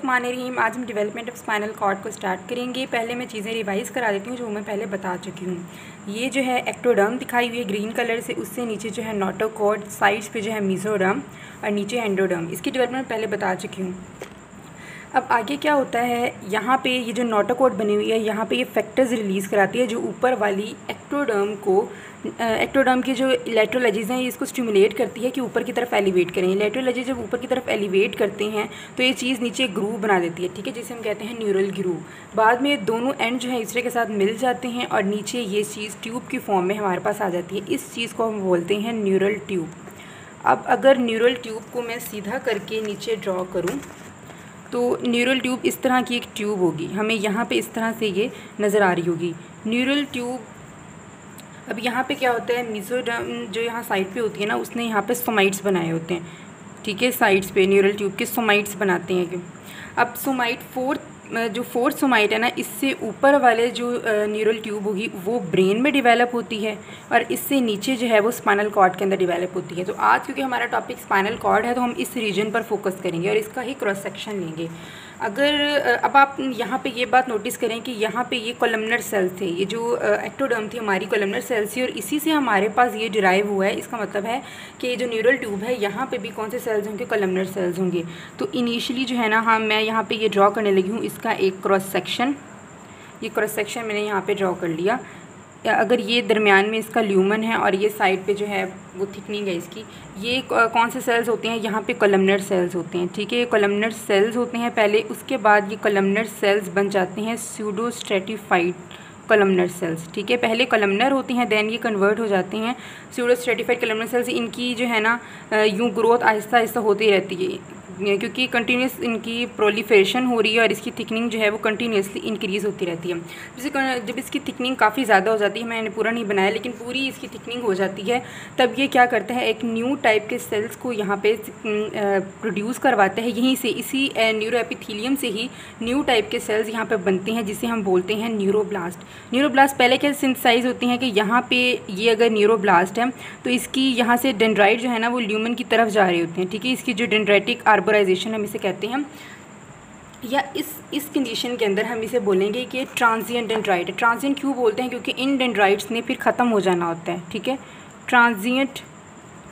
बिस्मिल्लाहिर्रहमानिर्रहीम। आज हम डेवलपमेंट ऑफ स्पाइनल कॉर्ड को स्टार्ट करेंगे। पहले मैं चीज़ें रिवाइज़ करा देती हूँ जो मैं पहले बता चुकी हूँ। ये जो है एक्टोडर्म दिखाई हुई है ग्रीन कलर से, उससे नीचे जो है नोटोकॉर्ड, साइड्स पे जो है मेसोडर्म और नीचे एंडोडर्म। इसकी डेवलपमेंट पहले बता चुकी हूँ। अब आगे क्या होता है, यहाँ पे ये जो नोटोकॉर्ड बनी हुई है, यहाँ पे ये फैक्टर्स रिलीज़ कराती है जो ऊपर वाली एक्टोडर्म की जो लैटरल एजेस हैं इसको स्टिमुलेट करती है कि ऊपर की तरफ एलिवेट करें। लैटरल एजेस जब ऊपर की तरफ एलिवेट करते हैं तो ये चीज़ नीचे ग्रूव बना देती है, ठीक है, जिसे हम कहते हैं न्यूरल ग्रूव। बाद में दोनों एंड जो है दूसरे के साथ मिल जाते हैं और नीचे ये चीज़ ट्यूब की फॉर्म में हमारे पास आ जाती है। इस चीज़ को हम बोलते हैं न्यूरल ट्यूब। अब अगर न्यूरल ट्यूब को मैं सीधा करके नीचे ड्रॉ करूँ तो न्यूरल ट्यूब इस तरह की एक ट्यूब होगी, हमें यहाँ पे इस तरह से ये नज़र आ रही होगी न्यूरल ट्यूब। अब यहाँ पे क्या होता है, मेसोडर्म जो यहाँ साइड पे होती है ना, उसने यहाँ पे सोमाइट्स बनाए होते हैं, ठीक है, साइड्स पे न्यूरल ट्यूब के सोमाइट्स बनाते हैं क्यों। अब सोमाइट फोर्थ सोमाइट है ना, इससे ऊपर वाले जो न्यूरल ट्यूब होगी वो ब्रेन में डेवलप होती है और इससे नीचे जो है वो स्पाइनल कॉर्ड के अंदर डेवलप होती है। तो आज क्योंकि हमारा टॉपिक स्पाइनल कॉर्ड है तो हम इस रीजन पर फोकस करेंगे और इसका ही क्रॉस सेक्शन लेंगे। अगर अब आप यहाँ पे ये बात नोटिस करें कि यहाँ पे ये कोलमनर सेल्स थे, ये जो एक्टोडर्म थी हमारी कोलमनर सेल्स थी और इसी से हमारे पास ये डिराइव हुआ है। इसका मतलब है कि ये जो न्यूरल ट्यूब है यहाँ पे भी कौन से सेल्स होंगे, कोलमनर सेल्स होंगे। तो इनिशियली जो है ना, हाँ, मैं यहाँ पे ये ड्रॉ करने लगी हूँ इसका एक क्रॉस सेक्शन। ये क्रॉस सेक्शन मैंने यहाँ पे ड्रॉ कर लिया। अगर ये दरमियान में इसका ल्यूमन है और ये साइड पे जो है वो थिकनिंग है इसकी, ये कौन से सेल्स होते हैं, यहाँ पे कोलमनर सेल्स होते हैं, ठीक है, ये कोलमनर सेल्स होते हैं पहले। उसके बाद ये कोलमनर सेल्स बन जाते हैं स्यूडो स्ट्रेटिफाइड कोलमनर सेल्स, ठीक है। पहले कोलमनर होती हैं, देन ये कन्वर्ट हो जाते हैं स्यूडो स्ट्रेटिफाइड कोलमनर सेल्स। इनकी जो है ना यूँ ग्रोथ आहिस्ता आहिस्ता होती रहती है क्योंकि कंटिन्यूस इनकी प्रोलिफरेशन हो रही है और इसकी थिकनिंग जो है वो कंटिन्यूसली इंक्रीज़ होती रहती है। जब इसकी थिकनिंग काफ़ी ज़्यादा हो जाती है, मैंने पूरा नहीं बनाया लेकिन पूरी इसकी थिकनिंग हो जाती है, तब ये क्या करता है, एक न्यू टाइप के सेल्स को यहाँ पे प्रोड्यूस करवाता है। यहीं से इसी न्यूरो एपिथेलियम से ही न्यू टाइप के सेल्स यहाँ पे बनते हैं जिसे हम बोलते हैं न्यूरोब्लास्ट। न्यूरोब्लास्ट पहले क्या सिंथेसाइज होती हैं कि यहाँ पे ये अगर न्यूरोब्लास्ट है तो इसकी यहाँ से डेंड्राइट जो है ना वो ल्यूमन की तरफ जा रहे होते हैं, ठीक है। इसकी जो डेंड्राइटिक आर्बोराइजेशन हम इसे कहते हैं, या इस कंडीशन के अंदर हम इसे बोलेंगे कि ट्रांजिएंट डेंड्राइट है। ट्रांजिएंट क्यों बोलते हैं, क्योंकि इन डेंड्राइट्स ने फिर ख़त्म हो जाना होता है, ठीक है। ट्रांजिएंट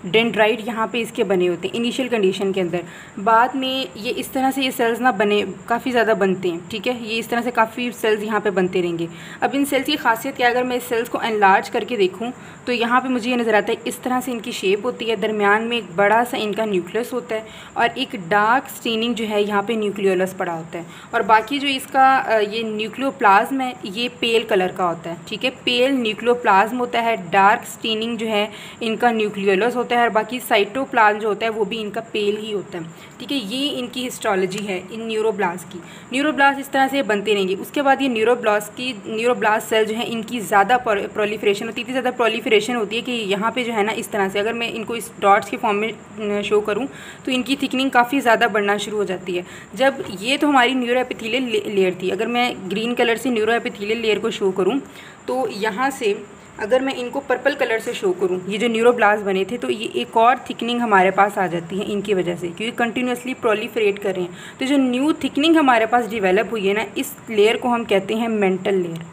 डेंड्राइट यहाँ पे इसके बने होते हैं इनिशियल कंडीशन के अंदर। बाद में ये इस तरह से ये सेल्स ना बने काफ़ी ज़्यादा बनते हैं, ठीक है। ये इस तरह से काफ़ी सेल्स यहाँ पे बनते रहेंगे। अब इन सेल्स की खासियत क्या है, अगर मैं इस सेल्स को एनलार्ज करके देखूँ तो यहाँ पे मुझे ये नज़र आता है इस तरह से इनकी शेप होती है। दरमियान में एक बड़ा सा इनका न्यूक्लियस होता है और एक डार्क स्टेनिंग जो है यहाँ पे न्यूक्लियोलस पड़ा होता है और बाकी जो इसका ये न्यूक्लियोप्लाज्म है ये पेल कलर का होता है, ठीक है। पेल न्यूक्लियोप्लाज्म होता है, डार्क स्टेनिंग जो है इनका न्यूक्लियोलस होता है और बाकी साइटोप्लाज्म जो होता है वो भी इनका पेल ही होता है, ठीक है। ये इनकी हिस्टोलॉजी है इन न्यूरोब्लास्ट की। न्यूरोब्लास्ट इस तरह से बनते रहेंगे। उसके बाद ये न्यूरोब्लास्ट सेल जो है इनकी ज़्यादा प्रोलिफरेशन होती है, इतनी ज़्यादा प्रोलिफरेशन होती है कि यहाँ पे जो है ना इस तरह से अगर मैं इनको इस डॉट्स के फॉर्म में शो करूँ तो इनकी थिकनिंग काफ़ी ज़्यादा बढ़ना शुरू हो जाती है। जब ये तो हमारी न्यूरो एपिथेलियल लेयर थी, अगर मैं ग्रीन कलर से न्यूरो एपिथेलियल लेयर को शो करूँ तो यहाँ से अगर मैं इनको पर्पल कलर से शो करूँ, ये जो न्यूरोब्लास्ट बने थे, तो ये एक और थिकनिंग हमारे पास आ जाती है इनकी वजह से, क्योंकि कंटिन्यूसली प्रोलिफरेट कर रहे हैं। तो जो न्यू थिकनिंग हमारे पास डेवलप हुई है ना, इस लेयर को हम कहते हैं मेंटल लेयर,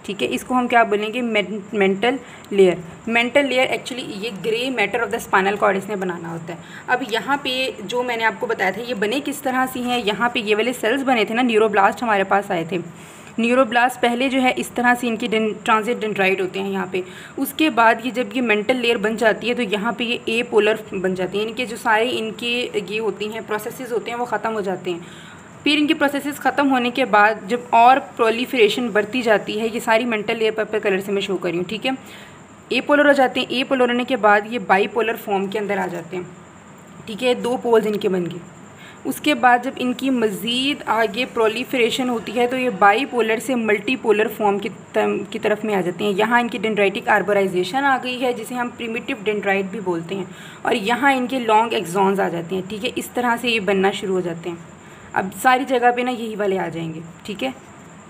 ठीक है। इसको हम क्या बोलेंगे, mental layer. Mental layer actually ये grey matter of the spinal cord इसने बनाना होता है। अब यहाँ पे जो मैंने आपको बताया था ये बने किस तरह से हैं, यहाँ पे ये वाले सेल्स बने थे ना, न्यूरोब्लास्ट हमारे पास आए थे। न्यूरोब्लास्ट पहले जो है इस तरह से इनकी ट्रांजिट डेंड्राइट होते हैं यहाँ पे। उसके बाद ये जब ये मेंटल लेयर बन जाती है तो यहाँ पे ये ए पोलर बन जाती है। इनके जो सारे इनके ये होती हैं प्रोसेसेस होते हैं वो ख़त्म हो जाते हैं। फिर इनके प्रोसेसेस ख़त्म होने के बाद जब और प्रोलिफरेशन बढ़ती जाती है, ये सारी मेंटल लेयर पर्पल कलर से मैं शो कर रही हूँ, ठीक है। ए पोलर हो जाते हैं। ए पोलर होने के बाद ये बाई पोलर फॉर्म के अंदर आ जाते हैं, ठीक है, दो पोल्स इनके बन गए। उसके बाद जब इनकी मज़ीद आगे प्रोलिफरेशन होती है तो ये बाईपोलर से मल्टीपोलर फॉर्म की तरफ में आ जाते हैं। यहाँ इनकी डेंड्राइटिक आर्बोराइजेशन आ गई है जिसे हम प्रिमिटिव डेंड्राइट भी बोलते हैं और यहाँ इनके लॉन्ग एक्सॉन्स आ जाते हैं, ठीक है। इस तरह से ये बनना शुरू हो जाते हैं। अब सारी जगह पे ना यही वाले आ जाएंगे, ठीक है।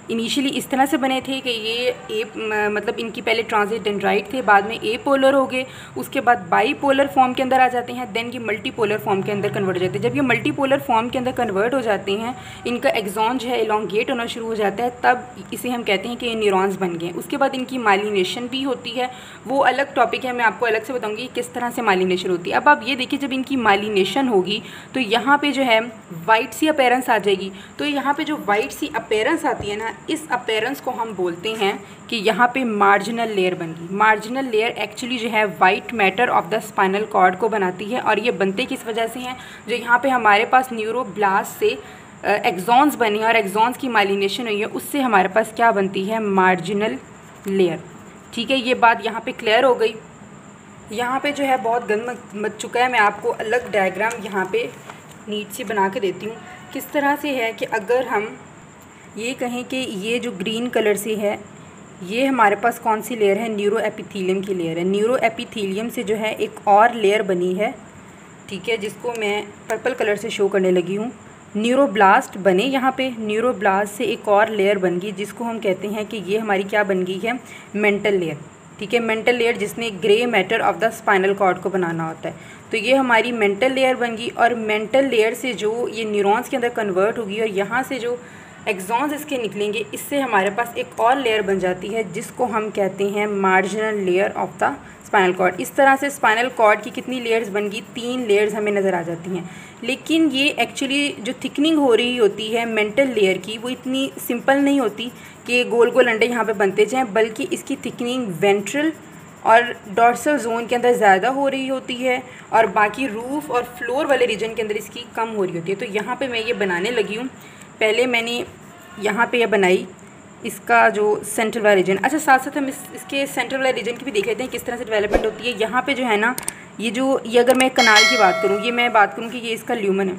इनिशियली इस तरह से बने थे कि ये मतलब इनकी पहले ट्रांजिट डेंड्राइट थे, बाद में ए पोलर हो गए, उसके बाद बाई पोलर फॉर्म के अंदर आ जाते हैं, देन ये मल्टी पोलर फॉर्म के अंदर कन्वर्ट हो जाते हैं। जब ये मल्टी पोलर फॉर्म के अंदर कन्वर्ट हो जाते हैं, इनका एक्सॉन जो है एलोंगेट होना शुरू हो जाता है, तब इसे हम कहते हैं कि ये न्यूरॉन्स बन गए। उसके बाद इनकी माइलिनेशन भी होती है, वो अलग टॉपिक है, मैं आपको अलग से बताऊँगी किस तरह से माइलिनेशन होती है। अब आप ये देखिए, जब इनकी माइलिनेशन होगी तो यहाँ पर जो है वाइट सी अपीयरेंस आ जाएगी। तो यहाँ पर जो वाइट सी अपीयरेंस आती है ना, इस अपीयरेंस को हम बोलते हैं कि यहाँ पे मार्जिनल लेयर बन गई। मार्जिनल लेयर एक्चुअली जो है white matter of the spinal cord को बनाती है, और ये बनते किस वजह से हैं, जो यहाँ पे हमारे पास न्यूरोब्लास्ट से एक्सॉन्स बने और एक्सॉन्स की माइलिनेशन हुई है, उससे हमारे पास क्या बनती है, मार्जिनल लेयर। ठीक है, ये बात यहाँ पे क्लियर हो गई। यहाँ पे जो है बहुत गंद मच चुका है, मैं आपको अलग डायग्राम यहाँ पे नीट से बना के देती हूँ। किस तरह से है कि अगर हम ये कहें कि ये जो ग्रीन कलर से है, ये हमारे पास कौन सी लेयर है, न्यूरो एपिथेलियम की लेयर है। न्यूरो एपिथेलियम से जो है एक और लेयर बनी है, ठीक है, जिसको मैं पर्पल कलर से शो करने लगी हूँ। न्यूरोब्लास्ट बने, यहाँ पे न्यूरोब्लास्ट से एक और लेयर बन गई, जिसको हम कहते हैं कि ये हमारी क्या बन गई है, मेंटल लेयर। ठीक है, मेंटल लेयर जिसने grey matter of the spinal cord को बनाना होता है। तो ये हमारी मेंटल लेयर बन गई, और मेंटल लेयर से जो ये न्यूरॉन्स के अंदर कन्वर्ट होगी और यहाँ से जो एक्सॉन्स इसके निकलेंगे, इससे हमारे पास एक और लेयर बन जाती है, जिसको हम कहते हैं marginal layer of the spinal cord. इस तरह से स्पाइनल कॉर्ड की कितनी लेयर्स बन गई, 3 लेयर्स हमें नज़र आ जाती हैं। लेकिन ये एक्चुअली जो थिकनिंग हो रही होती है मेंटल लेयर की, वो इतनी सिंपल नहीं होती कि गोल गोल अंडे यहाँ पे बनते जाएँ, बल्कि इसकी थिकनिंग वेंट्रल और डॉर्सल जोन के अंदर ज़्यादा हो रही होती है, और बाकी रूफ और फ्लोर वाले रीजन के अंदर इसकी कम हो रही होती है। तो यहाँ पे मैं ये बनाने लगी हूँ। पहले मैंने यहाँ पे यह बनाई इसका जो सेंट्रल वाला रीजन। अच्छा, साथ साथ हम इसके सेंट्रल वाले रीजन की भी देख लेते हैं किस तरह से डेवलपमेंट होती है। यहाँ पे जो है ना, ये अगर मैं कनाल की बात करूँ, ये मैं बात करूँ कि ये इसका ल्यूमन है।